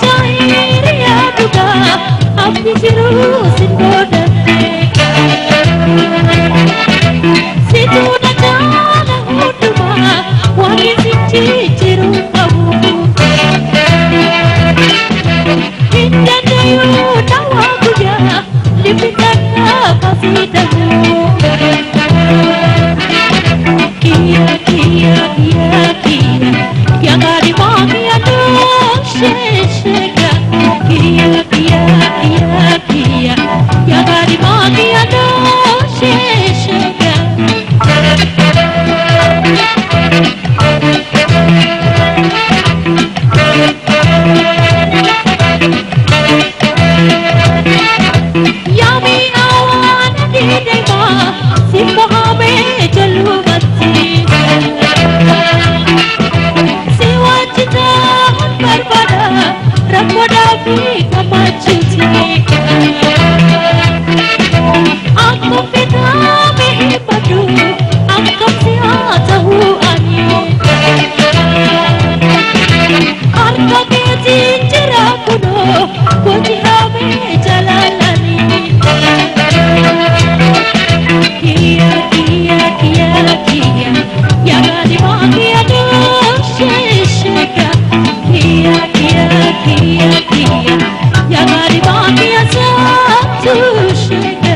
cair ya duga api jirusin bodatek situ dana huduma wangi sinci ciru kamu indah dayu tawa kuya lipitan kasih dahu kia kia kia kia kia kari magia dong sheshega kia kia kia kia kia kari magia dong sheshega yami awan di dema simba hame jalu batti siwa cita berbada rapada fi kamacuti aku pita mehi padu aku siya tahu ani arka ke jinjira kuno kujira me jalalani kia kia kia kia yang di magia dong sheshega kia kia kia kia yang di magia satu shega